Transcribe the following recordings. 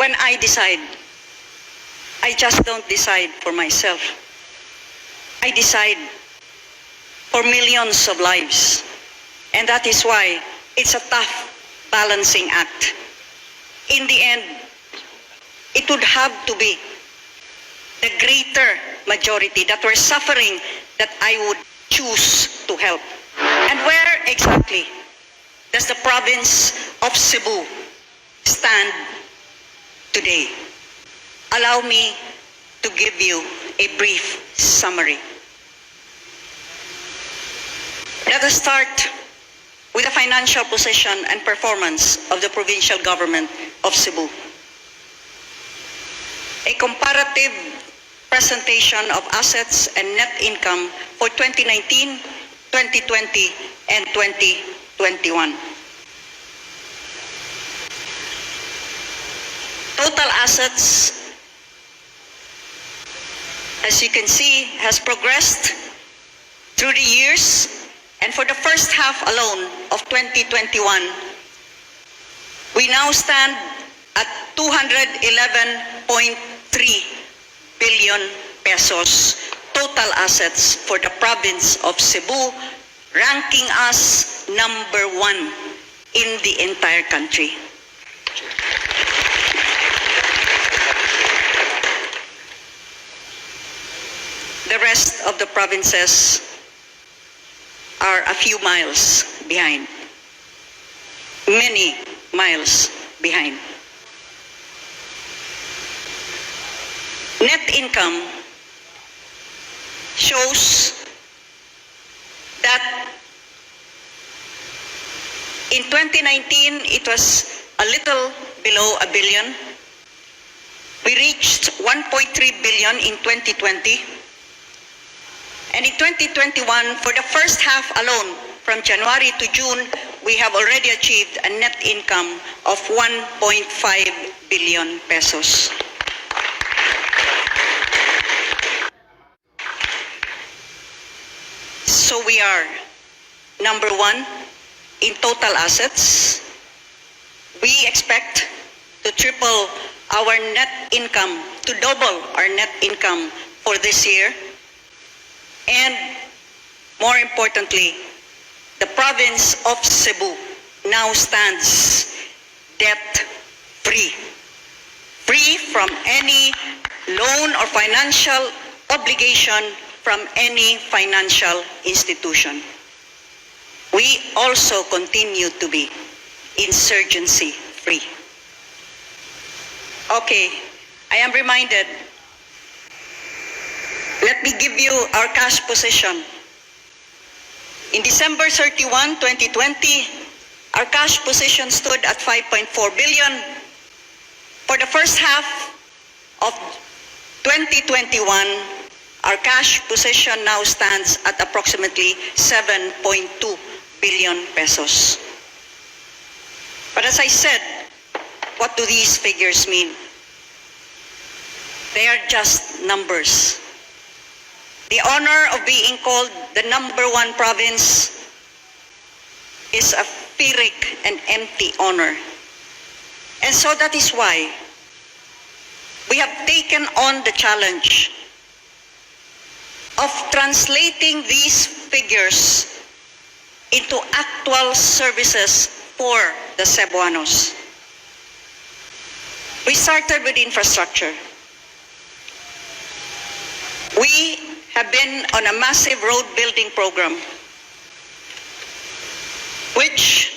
when I decide, I just don't decide for myself. I decide for millions of lives. And that is why it's a tough balancing act. In the end, it would have to be the greater majority that were suffering that I would choose to help. And where exactly does the province of Cebu stand today? Allow me to give you a brief summary. Let us start with the financial position and performance of the provincial government of Cebu. A comparative presentation of assets and net income for 2019, 2020, and 2021. Total assets, as you can see, has progressed through the years, and for the first half alone of 2021, we now stand at 211.3 billion pesos total assets for the province of Cebu, ranking us number 1 in the entire country. The rest of the provinces are a few miles behind, many miles behind. Net income shows that in 2019, it was a little below a billion. We reached 1.3 billion in 2020. And in 2021, for the first half alone, from January to June, we have already achieved a net income of 1.5 billion pesos. So we are number 1 in total assets. We expect to triple our net income, to double our net income for this year. And more importantly, the province of Cebu now stands debt-free, free from any loan or financial obligation from any financial institution. We also continue to be insurgency-free. Okay, I am reminded. Let me give you our cash position. In December 31, 2020, our cash position stood at 5.4 billion. For the first half of 2021, our cash position now stands at approximately 7.2 billion pesos. But as I said, what do these figures mean? They are just numbers. The honor of being called the number 1 province is a pyrrhic and empty honor. And so that is why we have taken on the challenge of translating these figures into actual services for the Cebuanos. We started with infrastructure. We have been on a massive road building program, which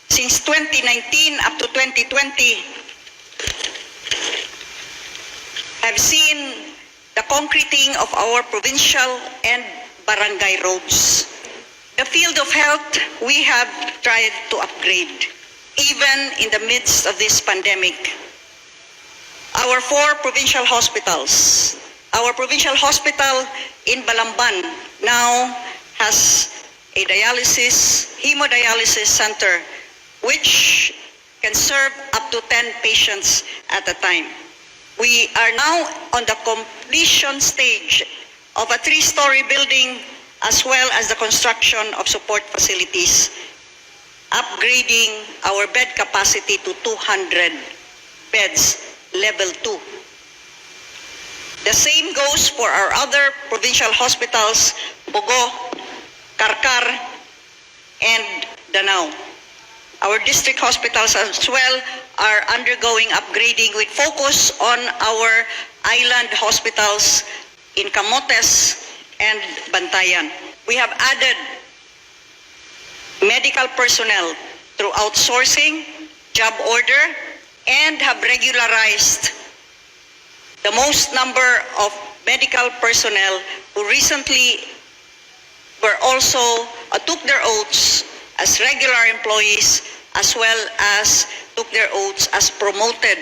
since 2019 up to 2020 have seen the concreting of our provincial and barangay roads. The field of health, we have tried to upgrade, even in the midst of this pandemic. Our 4 provincial hospitals, our provincial hospital in Balamban now has a hemodialysis center, which can serve up to 10 patients at a time. We are now on the completion stage of a 3-story building, as well as the construction of support facilities, upgrading our bed capacity to 200 beds, level 2. The same goes for our other provincial hospitals, Bogo, Karkar, and Danao. Our district hospitals as well are undergoing upgrading with focus on our island hospitals in Camotes and Bantayan. We have added medical personnel through outsourcing, job order, and have regularized the most number of medical personnel who recently were also took their oaths as regular employees as well as took their oaths as promoted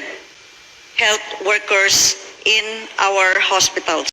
health workers in our hospitals.